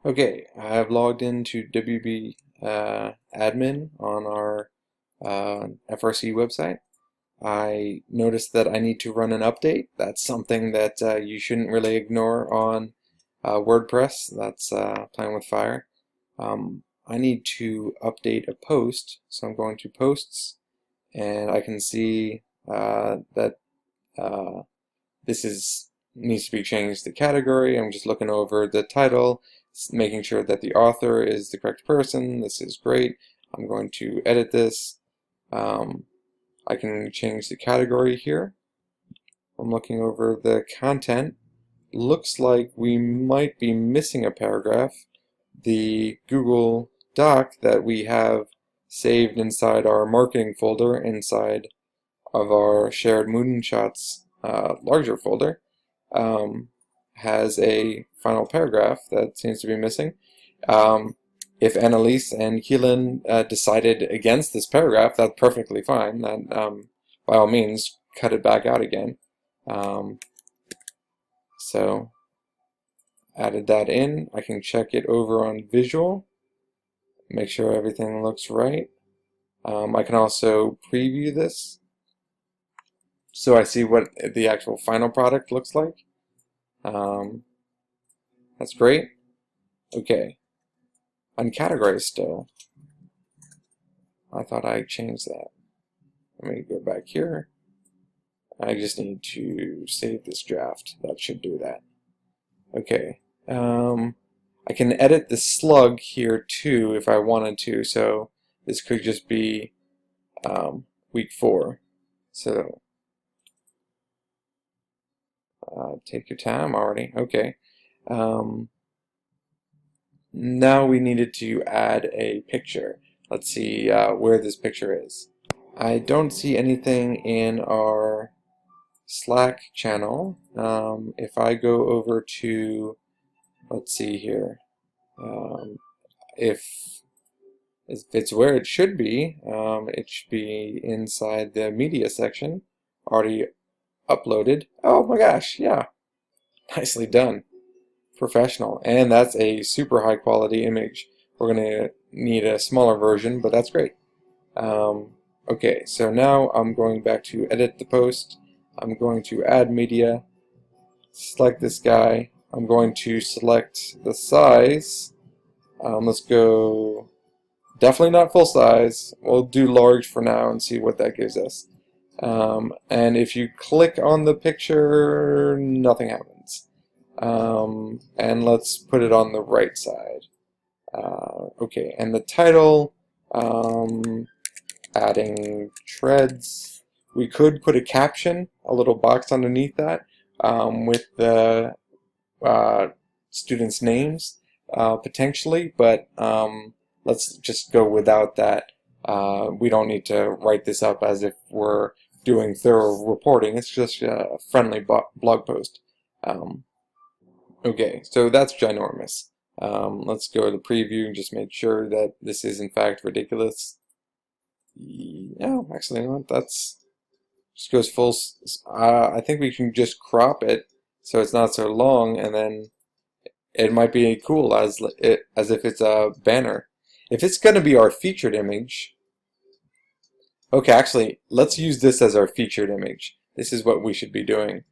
Okay, I have logged into WB admin on our FRC website. I noticed that I need to run an update. That's something that you shouldn't really ignore on WordPress. That's playing with fire. I need to update a post, so I'm going to posts, and I can see that this needs to be changed to category. I'm just looking over the title, making sure that the author is the correct person. This is great. I'm going to edit this. I can change the category here. I'm looking over the content. Looks like we might be missing a paragraph. The Google Doc that we have saved inside our marketing folder inside of our shared Moonshots larger folder has a final paragraph that seems to be missing. If Annalise and Keelan decided against this paragraph, that's perfectly fine. That, by all means, cut it back out again. So, added that in. I can check it over on visual, make sure everything looks right. I can also preview this, so I see what the actual final product looks like. That's great. Okay. On categories still. I thought I changed that. Let me go back here. I just need to save this draft. That should do that. Okay. I can edit the slug here too if I wanted to, so this could just be week 4. So take your time already. Okay. Now we needed to add a picture. Let's see where this picture is. I don't see anything in our Slack channel. If I go over to, let's see here, if it's where it should be inside the media section, already uploaded. Oh my gosh, yeah, nicely done. Professional, and that's a super high quality image. We're going to need a smaller version, but that's great. Okay, so now I'm going back to edit the post. I'm going to add media, select this guy. I'm going to select the size. Let's go, definitely not full size. We'll do large for now and see what that gives us. And if you click on the picture, nothing happens. And let's put it on the right side. Okay, and the title, adding treads. We could put a caption, a little box underneath that, with the students' names, potentially, but let's just go without that. We don't need to write this up as if we're doing thorough reporting. It's just a friendly blog post. Okay, so that's ginormous. Let's go to preview and just make sure that this is in fact ridiculous. No, actually not. That's just goes full. I think we can just crop it so it's not so long, and then it might be cool as if it's a banner. If it's going to be our featured image, okay, actually, let's use this as our featured image. This is what we should be doing.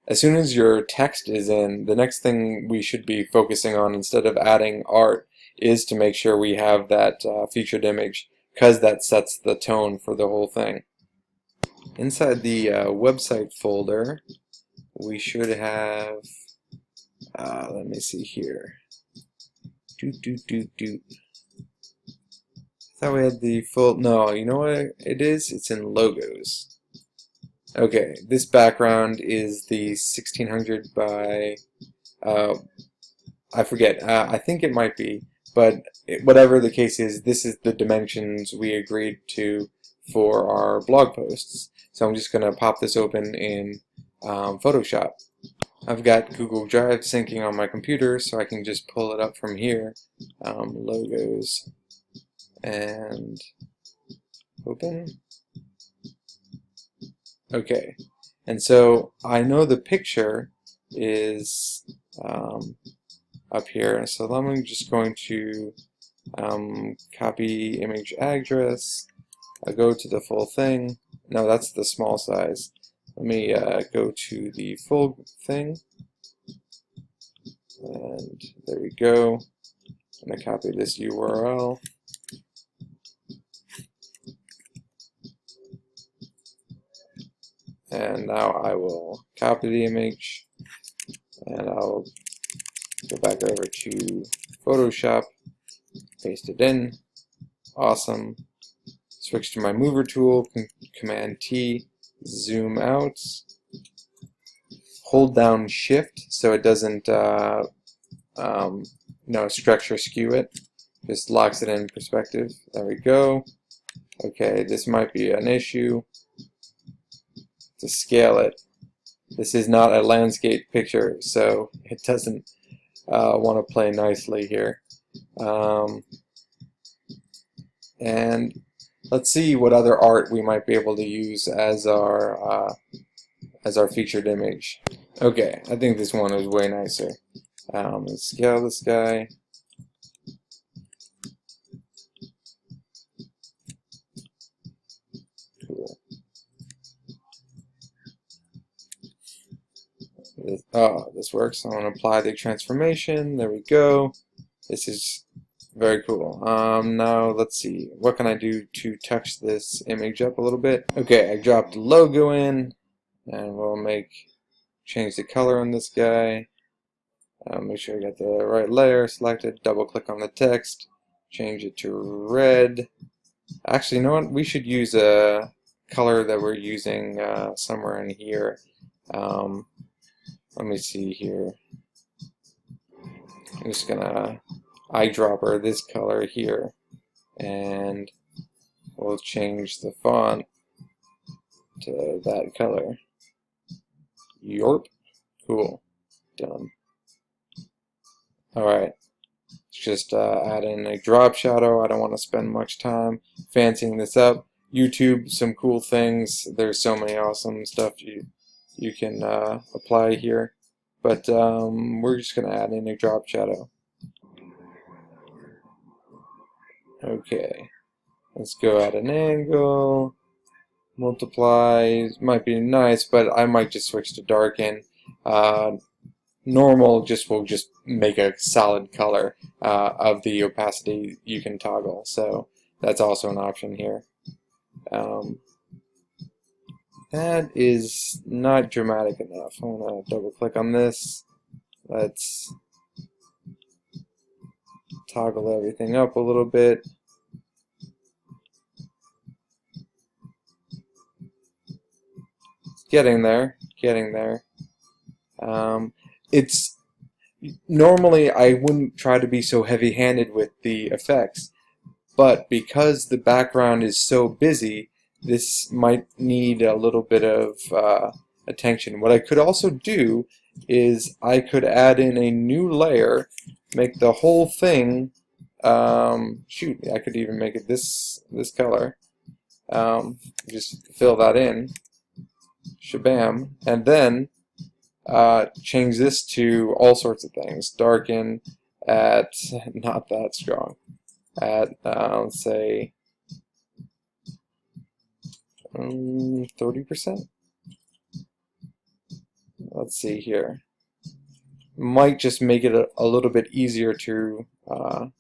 As soon as your text is in, the next thing we should be focusing on instead of adding art is to make sure we have that featured image, because that sets the tone for the whole thing. Inside the website folder, we should have, let me see here. I thought we had the full, no, you know what it is? It's in logos. Okay, this background is the 1600 by, I forget, I think it might be, but whatever the case is, this is the dimensions we agreed to for our blog posts. So I'm just going to pop this open in Photoshop. I've got Google Drive syncing on my computer, so I can just pull it up from here. Logos, and open. Okay, and so I know the picture is, up here. So I'm just going to copy image address. I'll go to the full thing. No, that's the small size. Let me go to the full thing. And there we go. I'm going to copy this URL. And now I will copy the image, and I'll go back over to Photoshop, paste it in. Awesome. Switch to my mover tool, Command T, zoom out. Hold down Shift so it doesn't stretch or skew it. Just locks it in perspective. There we go. Okay, this might be an issue. To scale it, this is not a landscape picture, so it doesn't want to play nicely here. And let's see what other art we might be able to use as our featured image. Okay, I think this one is way nicer. Let's scale this guy. Cool. Oh, this works. I'm going to apply the transformation. There we go. This is very cool. Now let's see. What can I do to touch this image up a little bit? Okay, I dropped the logo in, and we'll change the color on this guy. Make sure I got the right layer selected. Double click on the text. Change it to red. Actually, you know what? We should use a color that we're using somewhere in here. Let me see here. I'm just gonna eyedropper this color here, and we'll change the font to that color. Yorp. Cool. Done. Alright. Just add in a drop shadow. I don't want to spend much time fancying this up. YouTube, some cool things. There's so many awesome stuff you can apply here, but we're just going to add in a drop shadow. Okay, let's go at an angle, multiply. Might be nice, but I might just switch to darken. Normal will just make a solid color of the opacity you can toggle, so that's also an option here. That is not dramatic enough. I'm going to double click on this. Let's toggle everything up a little bit. It's getting there, it's normally I wouldn't try to be so heavy-handed with the effects, but because the background is so busy, this might need a little bit of attention. What I could also do is I could add in a new layer, make the whole thing, shoot, I could even make it this color, just fill that in, shabam, and then change this to all sorts of things. Darken at, not that strong, at, let's say, 30%. Let's see here. Might just make it a little bit easier to, but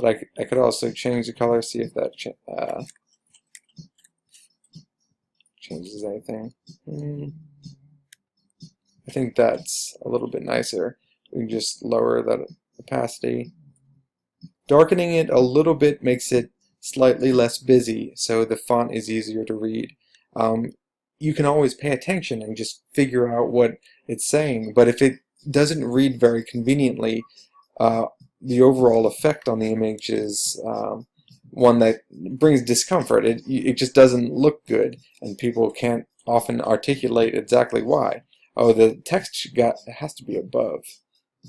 I could also change the color, see if that changes anything. I think that's a little bit nicer. We can just lower that opacity. Darkening it a little bit makes it slightly less busy, so the font is easier to read. You can always pay attention and just figure out what it's saying, but if it doesn't read very conveniently, the overall effect on the image is one that brings discomfort. It just doesn't look good, and people can't often articulate exactly why. Oh, the text has to be above.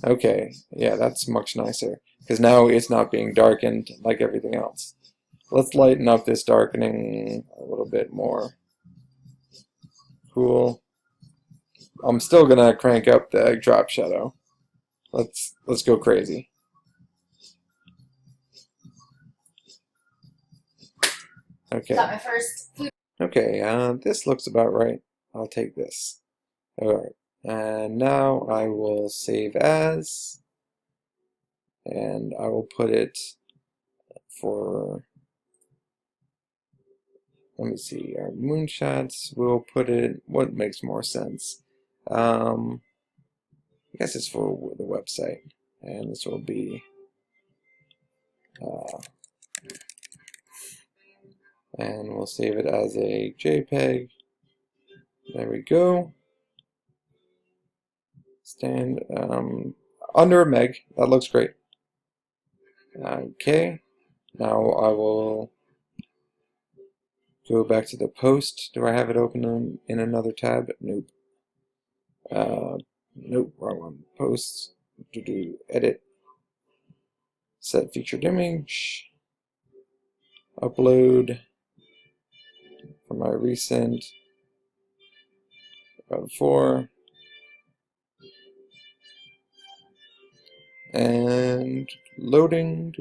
Okay, yeah, that's much nicer, because now it's not being darkened like everything else. Let's lighten up this darkening a little bit more. Cool. I'm still going to crank up the drop shadow. Let's go crazy. Okay. Got my first food. Okay, this looks about right. I'll take this. Alright, and now I will save as, and I will put it for, let me see, our moonshots, we'll put it, what makes more sense? I guess it's for the website, and this will be, and we'll save it as a JPEG. There we go. Stand under a meg. That looks great. Okay. Now I will go back to the post. Do I have it open in another tab? Nope. Nope. Wrong one. Posts. Edit. Set featured image. Upload for my recent. Before. And loading.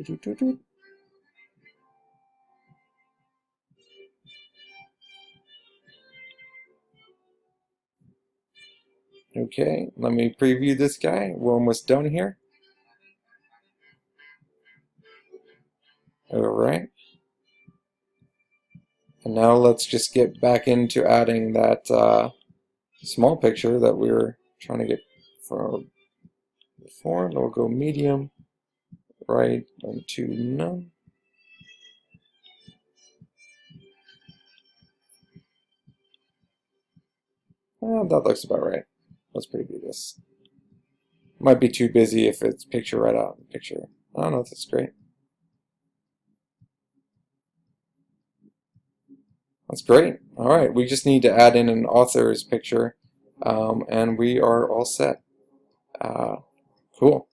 Okay, let me preview this guy. We're almost done here. Alright. And now let's just get back into adding that small picture that we were trying to get from before. We'll go medium, right, and to none. That looks about right. Let's preview this. Might be too busy if it's picture right out in the picture. I don't know if that's great. That's great. Alright, we just need to add in an author's picture, and we are all set. Cool.